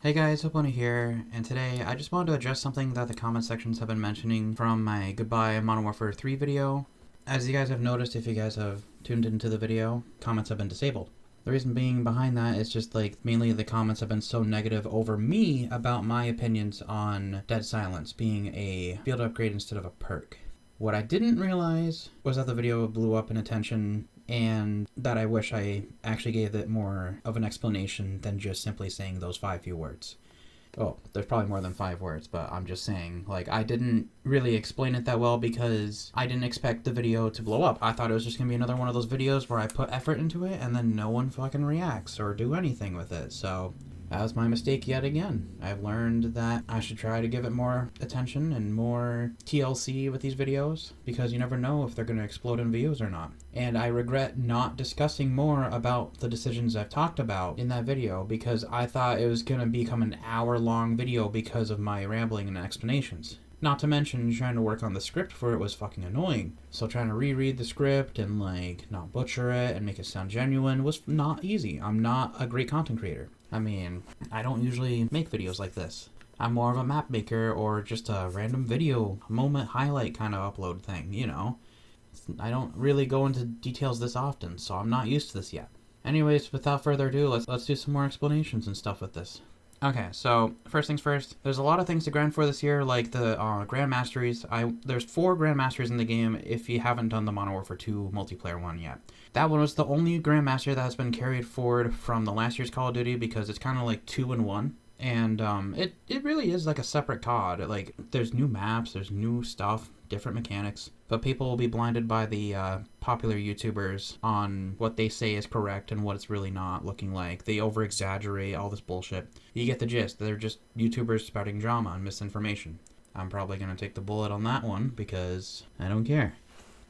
Hey guys, Hoponi here, and today I just wanted to address something that the comment sections have been mentioning from my Goodbye Modern Warfare 3 video. As you guys have noticed, if you guys have tuned into the video, comments have been disabled. The reason being behind that is just mainly the comments have been so negative over me about my opinions on Dead Silence being a field upgrade instead of a perk. What I didn't realize was that the video blew up in attention and that I wish I actually gave it more of an explanation than just simply saying those few words. Oh, there's probably more than 5 words, but I'm just saying, I didn't really explain it that well because I didn't expect the video to blow up. I thought it was just gonna be another one of those videos where I put effort into it and then no one fucking reacts or do anything with it, so that was my mistake yet again. I've learned that I should try to give it more attention and more TLC with these videos because you never know if they're going to explode in views or not. And I regret not discussing more about the decisions I've talked about in that video because I thought it was going to become an hour-long video because of my rambling and explanations. Not to mention trying to work on the script for it was fucking annoying. So trying to reread the script and not butcher it and make it sound genuine was not easy. I'm not a great content creator. I mean, I don't usually make videos like this. I'm more of a map maker or just a random video moment highlight kind of upload thing, you know. I don't really go into details this often, so I'm not used to this yet. Anyways, without further ado, let's do some more explanations and stuff with this. Okay, so first things first, there's a lot of things to grind for this year, like the Grand Masteries. There's 4 Grand Masters in the game if you haven't done the Modern Warfare 2 multiplayer one yet. That one was the only Grand Master that has been carried forward from the last year's Call of Duty because it's kind of like 2 in 1. And it really is like a separate COD. There's new maps, there's new stuff, different mechanics, but people will be blinded by the popular YouTubers on what they say is correct and what it's really not looking like. They over-exaggerate all this bullshit. You get the gist. They're just YouTubers spouting drama and misinformation. I'm probably going to take the bullet on that one because I don't care.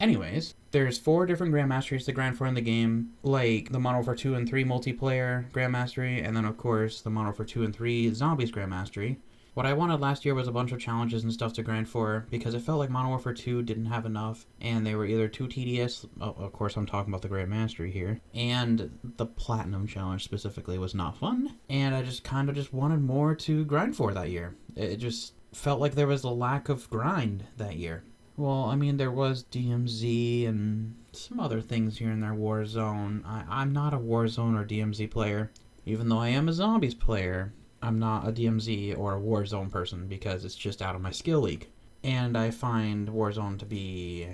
Anyways, there's 4 different Grand Masteries to grind for in the game, like the Modern Warfare 2 and 3 multiplayer Grand Mastery, and then of course the Modern Warfare 2 and 3 Zombies Grand Mastery. What I wanted last year was a bunch of challenges and stuff to grind for, because it felt like Modern Warfare 2 didn't have enough, and they were either too tedious, of course I'm talking about the Grand Mastery here, and the Platinum Challenge specifically was not fun, and I just kind of just wanted more to grind for that year. It just felt like there was a lack of grind that year. Well, I mean, there was DMZ and some other things here and there, Warzone. I'm not a Warzone or DMZ player. Even though I am a Zombies player, I'm not a DMZ or a Warzone person because it's just out of my skill league. And I find Warzone to be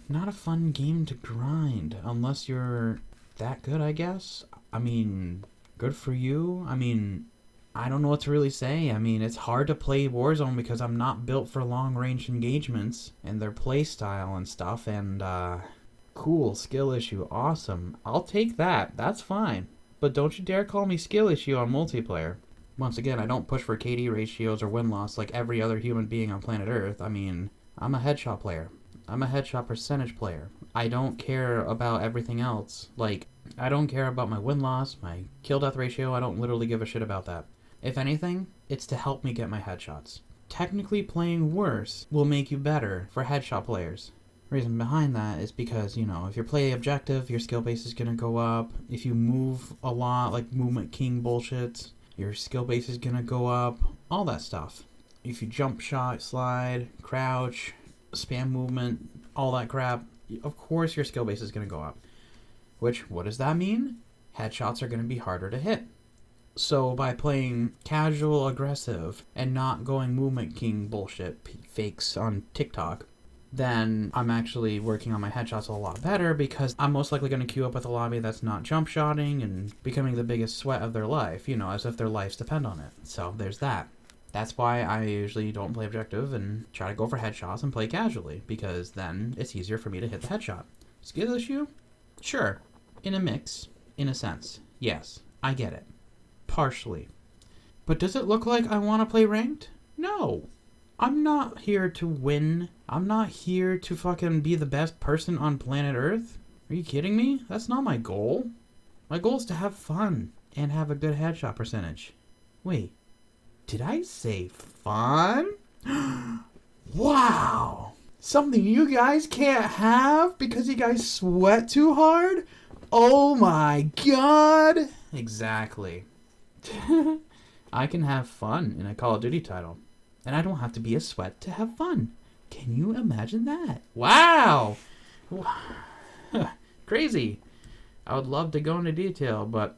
not a fun game to grind unless you're that good, I guess. I mean, good for you. I mean, I don't know what to really say. I mean, it's hard to play Warzone because I'm not built for long-range engagements and their play style and stuff, and cool, skill issue, awesome. I'll take that, that's fine. But don't you dare call me skill issue on multiplayer. Once again, I don't push for KD ratios or win-loss like every other human being on planet Earth. I mean, I'm a headshot player. I'm a headshot percentage player. I don't care about everything else. I don't care about my win-loss, my kill-death ratio. I don't literally give a shit about that. If anything, it's to help me get my headshots. Technically playing worse will make you better for headshot players. Reason behind that is because, you know, if you're play objective, your skill base is gonna go up. If you move a lot, like movement king bullshit, your skill base is gonna go up. All that stuff. If you jump shot, slide, crouch, spam movement, all that crap, of course your skill base is gonna go up. Which, what does that mean? Headshots are gonna be harder to hit. So by playing casual aggressive and not going movement king bullshit fakes on TikTok, then I'm actually working on my headshots a lot better because I'm most likely going to queue up with a lobby that's not jump shotting and becoming the biggest sweat of their life, you know, as if their lives depend on it. So there's that. That's why I usually don't play objective and try to go for headshots and play casually, because then it's easier for me to hit the headshot. Skill issue? Sure. In a mix. In a sense. Yes. I get it. Partially. But does it look like I want to play ranked? No. I'm not here to win. I'm not here to fucking be the best person on planet Earth. Are you kidding me? That's not my goal. My goal is to have fun and have a good headshot percentage. Wait. Did I say fun? Wow. Something you guys can't have because you guys sweat too hard? Oh my god. Exactly. I can have fun in a Call of Duty title. And I don't have to be a sweat to have fun. Can you imagine that? Wow! Crazy. I would love to go into detail, but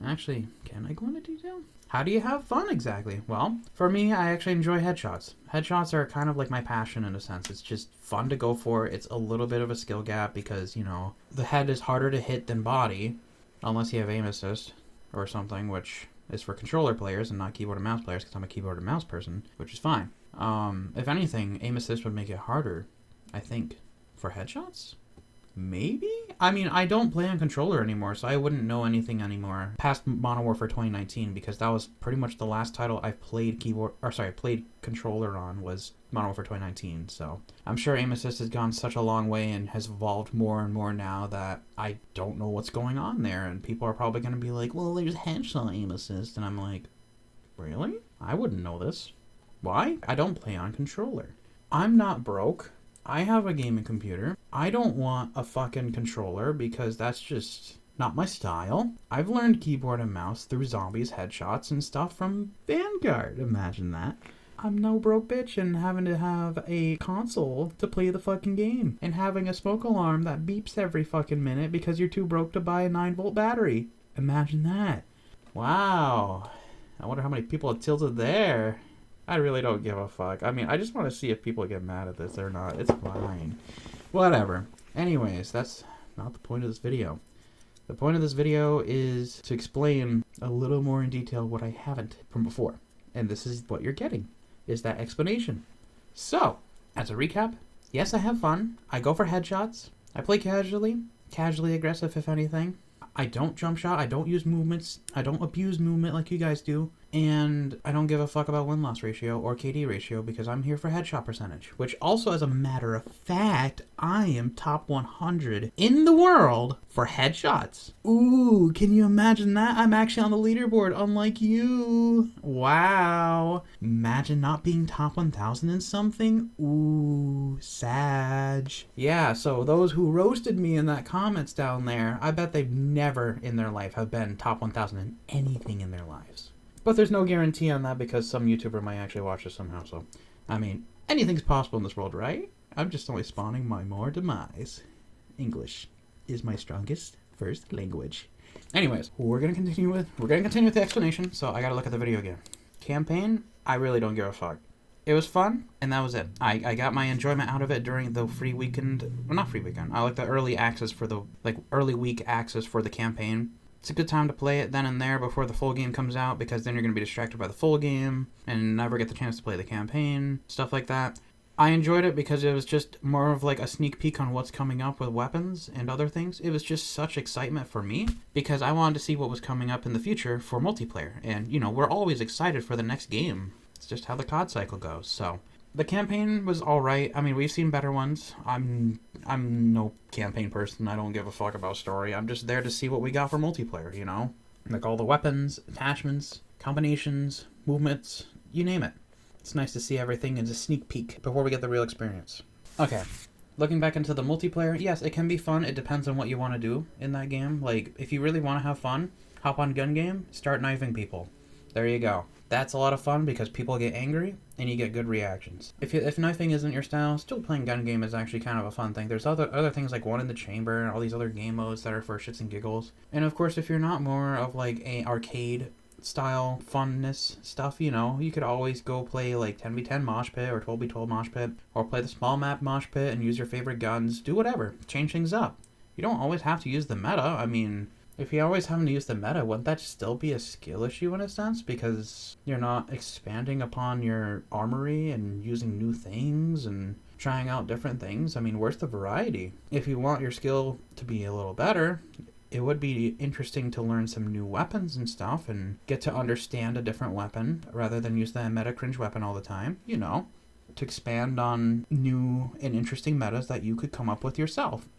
actually, can I go into detail? How do you have fun exactly? Well, for me, I actually enjoy headshots. Headshots are kind of like my passion in a sense. It's just fun to go for. It's a little bit of a skill gap because, you know, the head is harder to hit than body, unless you have aim assist or something, which is for controller players and not keyboard and mouse players because I'm a keyboard and mouse person, which is fine. If anything, aim assist would make it harder, I think, for headshots? Maybe? I mean, I don't play on controller anymore, so I wouldn't know anything anymore past Modern Warfare 2019 because that was pretty much the last title I've played played controller on was Modern Warfare 2019. So I'm sure aim assist has gone such a long way and has evolved more and more now that I don't know what's going on there, and people are probably going to be like, well, there's headshot aim assist, and I'm like, really? I wouldn't know this. Why? I don't play on controller. I'm not broke. I have a gaming computer. I don't want a fucking controller because that's just not my style. I've learned keyboard and mouse through zombies, headshots, and stuff from Vanguard. Imagine that. I'm no broke bitch and having to have a console to play the fucking game and having a smoke alarm that beeps every fucking minute because you're too broke to buy a 9-volt battery. Imagine that. Wow. I wonder how many people have tilted there. I really don't give a fuck. I mean, I just want to see if people get mad at this or not. It's fine. Whatever. Anyways, that's not the point of this video. The point of this video is to explain a little more in detail what I haven't from before. And this is what you're getting, is that explanation. So, as a recap, yes, I have fun. I go for headshots. I play casually aggressive if anything. I don't jump shot. I don't use movements. I don't abuse movement like you guys do. And I don't give a fuck about win-loss ratio or KD ratio because I'm here for headshot percentage. Which also, as a matter of fact, I am top 100 in the world for headshots. Ooh, can you imagine that? I'm actually on the leaderboard, unlike you. Wow. Imagine not being top 1,000 in something. Ooh, sag. Yeah, so those who roasted me in that comments down there, I bet they've never in their life have been top 1,000 in anything in their lives. But there's no guarantee on that because some YouTuber might actually watch this somehow, so... I mean, anything's possible in this world, right? I'm just only spawning my more demise. English is my strongest first language. Anyways, we're gonna continue with the explanation, so I gotta look at the video again. Campaign, I really don't give a fuck. It was fun, and that was it. I got my enjoyment out of it during the free weekend... Well, not free weekend. I like the early access for the... early week access for the campaign. It's a good time to play it then and there before the full game comes out because then you're going to be distracted by the full game and never get the chance to play the campaign, stuff like that. I enjoyed it because it was just more of like a sneak peek on what's coming up with weapons and other things. It was just such excitement for me because I wanted to see what was coming up in the future for multiplayer. And, you know, we're always excited for the next game. It's just how the COD cycle goes. So the campaign was all right. I mean, we've seen better ones. I'm no campaign person. I don't give a fuck about story. I'm just there to see what we got for multiplayer, you know? Like all the weapons, attachments, combinations, movements, you name it. It's nice to see everything as a sneak peek before we get the real experience. Okay, looking back into the multiplayer, yes, it can be fun. It depends on what you want to do in that game. Like, if you really want to have fun, hop on gun game, start knifing people. There you go. That's a lot of fun because people get angry and you get good reactions. If knifing isn't your style, still playing gun game is actually kind of a fun thing. There's other things like One in the Chamber and all these other game modes that are for shits and giggles. And of course, if you're not more of like a arcade style funness stuff, you know, you could always go play like 10v10 mosh pit or 12v12 mosh pit or play the small map mosh pit and use your favorite guns. Do whatever. Change things up. You don't always have to use the meta. I mean... If you're always having to use the meta, wouldn't that still be a skill issue in a sense? Because you're not expanding upon your armory and using new things and trying out different things. I mean, where's the variety? If you want your skill to be a little better, it would be interesting to learn some new weapons and stuff and get to understand a different weapon rather than use the meta cringe weapon all the time, you know, to expand on new and interesting metas that you could come up with yourself.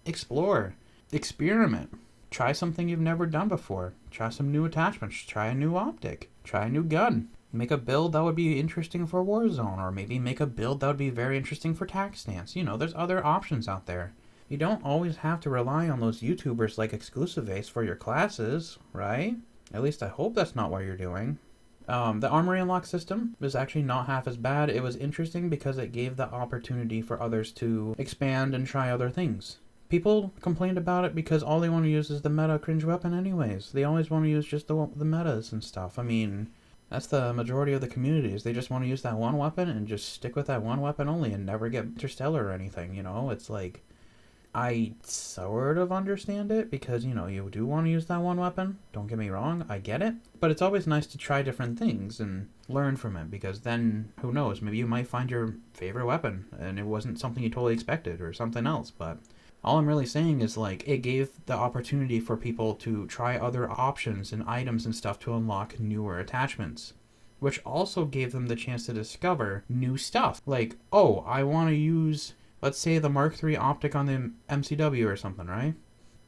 Explore. Experiment. Try something you've never done before. Try some new attachments. Try a new optic. Try a new gun. Make a build that would be interesting for Warzone, or maybe make a build that would be very interesting for Tac Stance. You know, there's other options out there. You don't always have to rely on those YouTubers like Exclusive Ace for your classes, right? At least I hope that's not what you're doing. The armory unlock system was actually not half as bad. It was interesting because it gave the opportunity for others to expand and try other things. People complained about it because all they want to use is the meta cringe weapon anyways. They always want to use just the metas and stuff. I mean, that's the majority of the communities. They just want to use that one weapon and just stick with that one weapon only and never get interstellar or anything, you know? It's like, I sort of understand it because, you know, you do want to use that one weapon. Don't get me wrong, I get it. But it's always nice to try different things and learn from it because then, who knows, maybe you might find your favorite weapon and it wasn't something you totally expected or something else, but all I'm really saying is, like, it gave the opportunity for people to try other options and items and stuff to unlock newer attachments, which also gave them the chance to discover new stuff. Like, oh, I want to use, let's say, the Mark III optic on the MCW or something, right?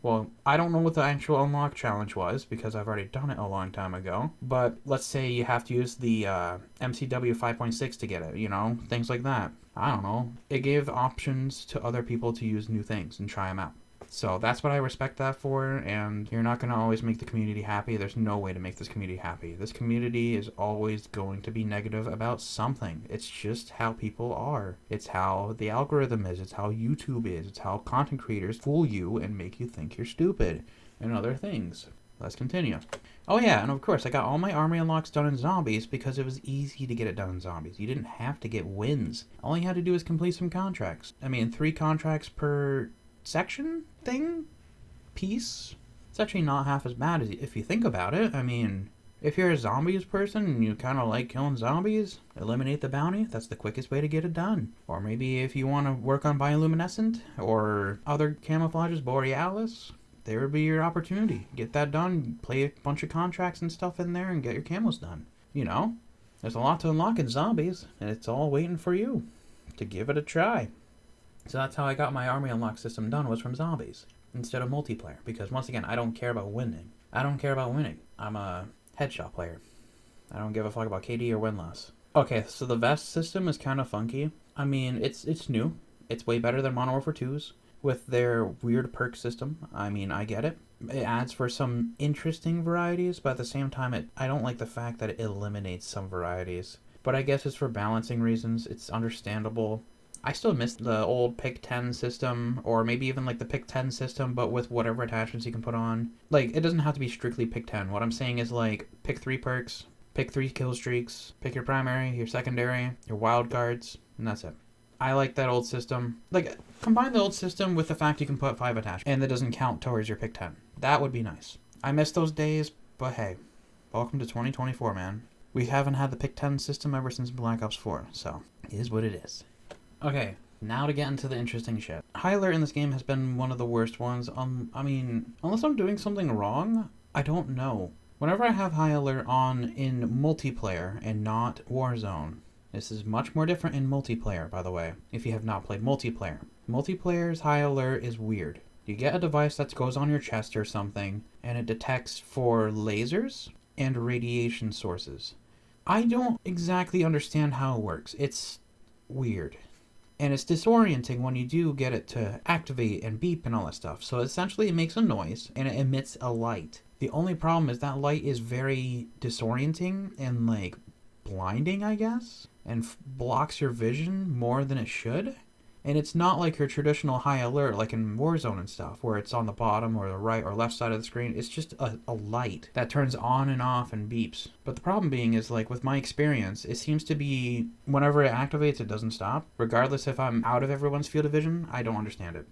Well, I don't know what the actual unlock challenge was because I've already done it a long time ago, but let's say you have to use the MCW 5.6 to get it, you know, things like that. I don't know. It gave options to other people to use new things and try them out. So that's what I respect that for, and you're not going to always make the community happy. There's no way to make this community happy. This community is always going to be negative about something. It's just how people are. It's how the algorithm is. It's how YouTube is. It's how content creators fool you and make you think you're stupid and other things. Let's continue. Oh yeah, and of course, I got all my armory unlocks done in zombies because it was easy to get it done in zombies. You didn't have to get wins. All you had to do was complete some contracts. I mean, 3 contracts per section thing? Piece? It's actually not half as bad as if you think about it. I mean, if you're a zombies person and you kind of like killing zombies, eliminate the bounty, that's the quickest way to get it done. Or maybe if you want to work on bioluminescent or other camouflages, borealis, there would be your opportunity. Get that done, play a bunch of contracts and stuff in there and get your camos done. You know, there's a lot to unlock in zombies and it's all waiting for you to give it a try. So that's how I got my army unlock system done, was from zombies instead of multiplayer. Because once again, I don't care about winning. I'm a headshot player. I don't give a fuck about KD or win-loss. Okay, so the vest system is kind of funky. I mean, it's new. It's way better than Modern Warfare 2's with their weird perk system. I mean, I get it. It adds for some interesting varieties, but at the same time, I don't like the fact that it eliminates some varieties. But I guess it's for balancing reasons. It's understandable. I still miss the old pick 10 system, or maybe even like the pick 10 system, but with whatever attachments you can put on. Like, it doesn't have to be strictly pick 10. What I'm saying is, like, pick 3 perks, pick 3 kill streaks, pick your primary, your secondary, your wild cards, and that's it. I like that old system. Like, combine the old system with the fact you can put 5 attachments, and that doesn't count towards your pick 10. That would be nice. I miss those days, but hey, welcome to 2024, man. We haven't had the pick 10 system ever since Black Ops 4, so it is what it is. Okay, now to get into the interesting shit. High alert in this game has been one of the worst ones. I mean, unless I'm doing something wrong, I don't know. Whenever I have high alert on in multiplayer and not Warzone, this is much more different in multiplayer, by the way, if you have not played multiplayer. Multiplayer's high alert is weird. You get a device that goes on your chest or something, and it detects for lasers and radiation sources. I don't exactly understand how it works. It's weird. And it's disorienting when you do get it to activate and beep and all that stuff. So essentially it makes a noise and it emits a light. The only problem is that light is very disorienting and like blinding, I guess, and blocks your vision more than it should. And it's not like your traditional high alert like in Warzone and stuff, where it's on the bottom or the right or left side of the screen. It's just a light that turns on and off and beeps. But the problem being is, like, with my experience, it seems to be whenever it activates, it doesn't stop. Regardless if I'm out of everyone's field of vision, I don't understand it.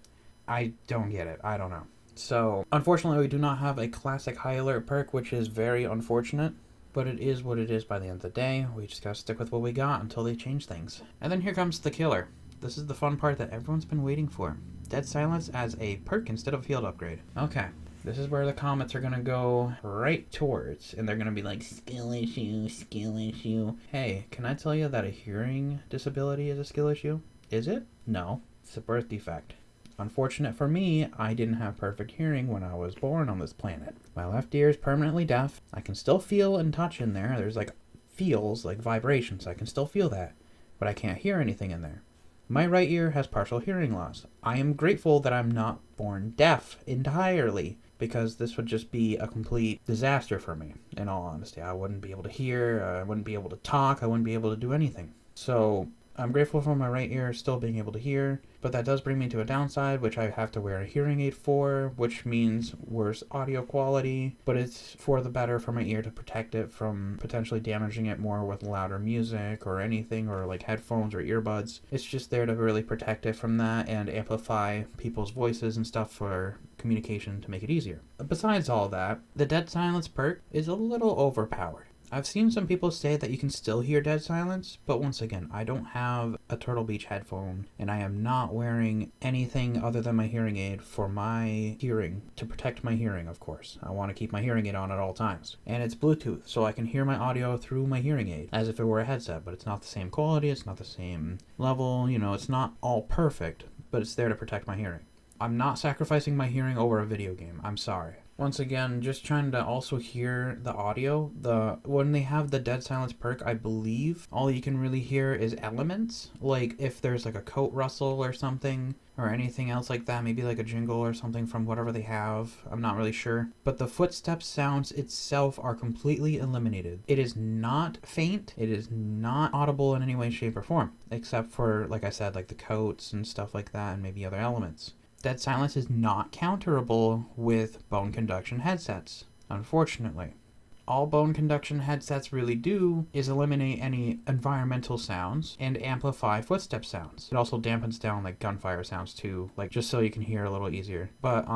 I don't get it. I don't know. So, unfortunately, we do not have a classic high alert perk, which is very unfortunate. But it is what it is by the end of the day. We just gotta stick with what we got until they change things. And then here comes the killer. This is the fun part that everyone's been waiting for. Dead Silence as a perk instead of a field upgrade. Okay, this is where the comments are gonna go right towards, and they're gonna be like, skill issue, skill issue. Hey, can I tell you that a hearing disability is a skill issue? Is it? No, it's a birth defect. Unfortunate for me, I didn't have perfect hearing when I was born on this planet. My left ear is permanently deaf. I can still feel and touch in there. There's like feels, like vibrations. I can still feel that, but I can't hear anything in there. My right ear has partial hearing loss. I am grateful that I'm not born deaf entirely. because this would just be a complete disaster for me, in all honesty. I wouldn't be able to hear, I wouldn't be able to talk, I wouldn't be able to do anything. So I'm grateful for my right ear still being able to hear, but that does bring me to a downside, which I have to wear a hearing aid for, which means worse audio quality, but it's for the better for my ear to protect it from potentially damaging it more with louder music or anything, or like headphones or earbuds. It's just there to really protect it from that and amplify people's voices and stuff for communication to make it easier. Besides all that, the dead silence perk is a little overpowered. I've seen some people say that you can still hear dead silence, but once again, I don't have a Turtle Beach headphone, and I am not wearing anything other than my hearing aid for my hearing, to protect my hearing, of course. I want to keep my hearing aid on at all times. And it's Bluetooth, so I can hear my audio through my hearing aid, as if it were a headset, but it's not the same quality, it's not the same level, you know, it's not all perfect, but it's there to protect my hearing. I'm not sacrificing my hearing over a video game, I'm sorry. Once again, just trying to also hear the audio. When they have the dead silence perk, I believe all you can really hear is elements. Like if there's like a coat rustle or something, or anything else like that, maybe like a jingle or something from whatever they have. I'm not really sure. But the footstep sounds itself are completely eliminated. It is not faint. It is not audible in any way, shape, or form, except for, like I said, like the coats and stuff like that, and maybe other elements. Dead silence is not counterable with bone conduction headsets, unfortunately. All bone conduction headsets really do is eliminate any environmental sounds and amplify footstep sounds. It also dampens down like gunfire sounds too, like just so you can hear a little easier. But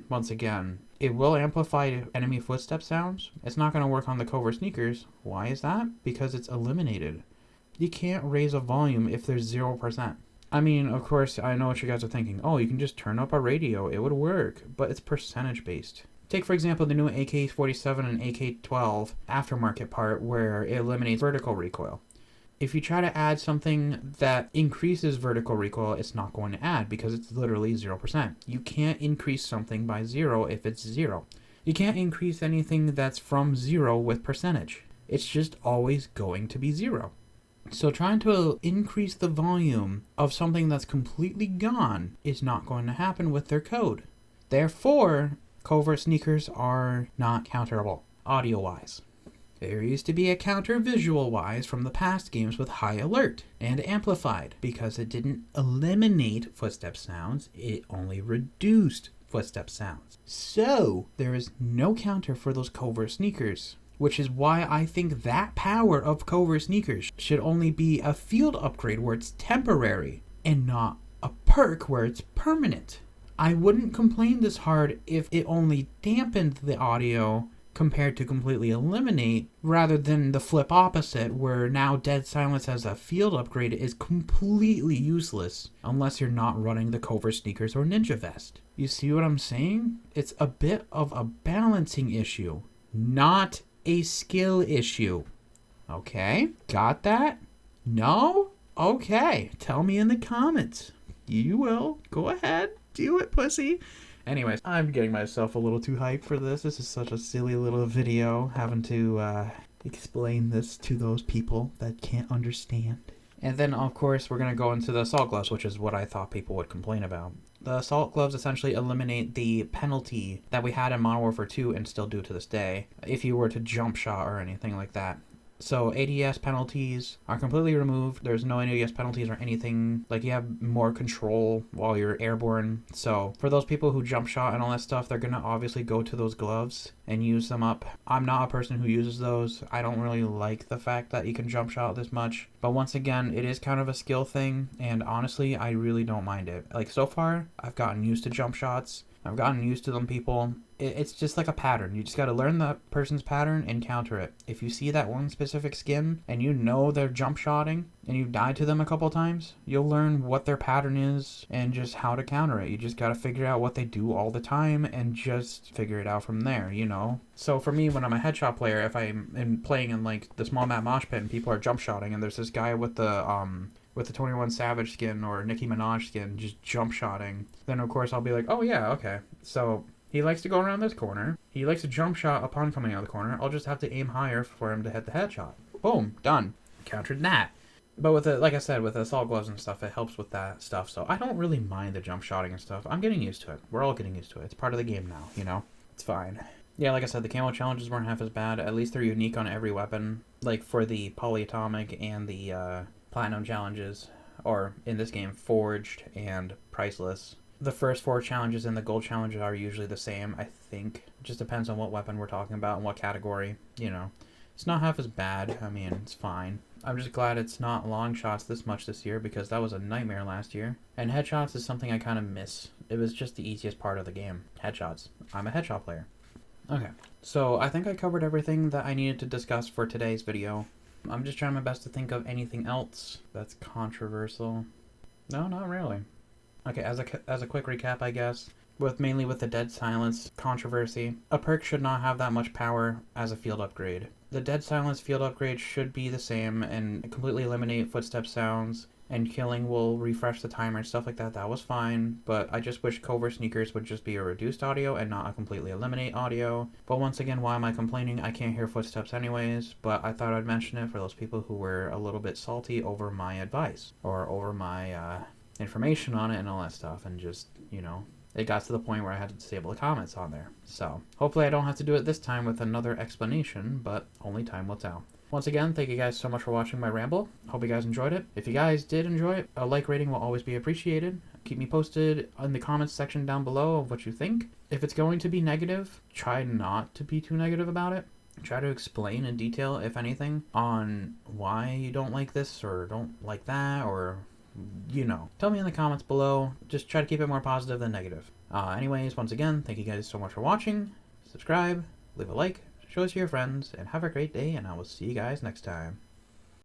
once again, it will amplify enemy footstep sounds. It's not going to work on the Covert sneakers. Why is that? Because it's eliminated. You can't raise a volume if there's 0%. I mean, of course, I know what you guys are thinking. Oh, you can just turn up a radio. It would work. But it's percentage based. Take, for example, the new AK-47 and AK-12 aftermarket part where it eliminates vertical recoil. If you try to add something that increases vertical recoil, it's not going to add because it's literally 0%. You can't increase something by 0 if it's 0. You can't increase anything that's from 0 with percentage. It's just always going to be 0. So trying to increase the volume of something that's completely gone is not going to happen with their code. Therefore, Covert sneakers are not counterable, audio-wise. There used to be a counter visual-wise from the past games with High Alert and Amplified, because it didn't eliminate footstep sounds, it only reduced footstep sounds. So, there is no counter for those Covert sneakers. Which is why I think that power of Covert sneakers should only be a field upgrade where it's temporary and not a perk where it's permanent. I wouldn't complain this hard if it only dampened the audio compared to completely eliminate, rather than the flip opposite where now dead silence as a field upgrade is completely useless unless you're not running the Covert sneakers or Ninja Vest. You see what I'm saying? It's a bit of a balancing issue, not a skill issue. Okay, got that? No? Okay, tell me in the comments. You will. Go ahead. Do it, pussy. Anyways, I'm getting myself a little too hyped for this. This is such a silly little video, having to explain this to those people that can't understand. And then, of course, we're going to go into the assault gloves, which is what I thought people would complain about. The assault gloves essentially eliminate the penalty that we had in Modern Warfare 2 and still do to this day, if you were to jump shot or anything like that. So ADS penalties are completely removed. There's no ADS penalties or anything. Like, you have more control while you're airborne. So for those people who jump shot and all that stuff, they're going to obviously go to those gloves and use them up. I'm not a person who uses those. I don't really like the fact that you can jump shot this much. But once again, it is kind of a skill thing. And honestly, I really don't mind it. Like, so far, I've gotten used to jump shots. I've gotten used to them people. It's just like a pattern. You just got to learn the person's pattern and counter it. If you see that one specific skin and you know they're jump shotting and you die to them a couple times, you'll learn what their pattern is and just how to counter it. You just got to figure out what they do all the time and just figure it out from there, you know? So for me, when I'm a headshot player, if I'm playing in like the small map mosh pit and people are jump shotting and there's this guy with the 21 Savage skin or Nicki Minaj skin just jump shotting, then of course I'll be like, oh yeah, okay. So he likes to go around this corner. He likes to jump shot upon coming out of the corner. I'll just have to aim higher for him to hit the headshot. Boom, done. Countered that. But with it, like I said, with assault gloves and stuff, it helps with that stuff. So I don't really mind the jump shotting and stuff. I'm getting used to it. We're all getting used to it. It's part of the game now, you know? It's fine. Yeah, like I said, the camo challenges weren't half as bad. At least they're unique on every weapon. Like for the polyatomic and the platinum challenges, or in this game, forged and priceless. The first 4 challenges and the gold challenges are usually the same, I think. It just depends on what weapon we're talking about and what category, you know. It's not half as bad. I mean, it's fine. I'm just glad it's not long shots this much this year, because that was a nightmare last year. And headshots is something I kind of miss. It was just the easiest part of the game. Headshots. I'm a headshot player. Okay, so I think I covered everything that I needed to discuss for today's video. I'm just trying my best to think of anything else that's controversial. No, not really. Okay, as a quick recap, I guess, mainly with the Dead Silence controversy, a perk should not have that much power as a field upgrade. The Dead Silence field upgrade should be the same and completely eliminate footstep sounds, and killing will refresh the timer and stuff like that. That was fine, but I just wish Covert sneakers would just be a reduced audio and not a completely eliminate audio. But once again, why am I complaining? I can't hear footsteps anyways, but I thought I'd mention it for those people who were a little bit salty over my advice, or over my information on it and all that stuff, and just, you know, it got to the point where I had to disable the comments on there. So hopefully I don't have to do it this time with another explanation, but only time will tell. Once again, thank you guys so much for watching my ramble. Hope you guys enjoyed it. If you guys did enjoy it, a like rating will always be appreciated. Keep me posted in the comments section down below of what you think. If it's going to be negative, try not to be too negative about it. Try to explain in detail, if anything, on why you don't like this or don't like that, or, you know. Tell me in the comments below. Just try to keep it more positive than negative. Anyways, once again, thank you guys so much for watching. Subscribe, leave a like, show us to your friends, and have a great day, and I will see you guys next time.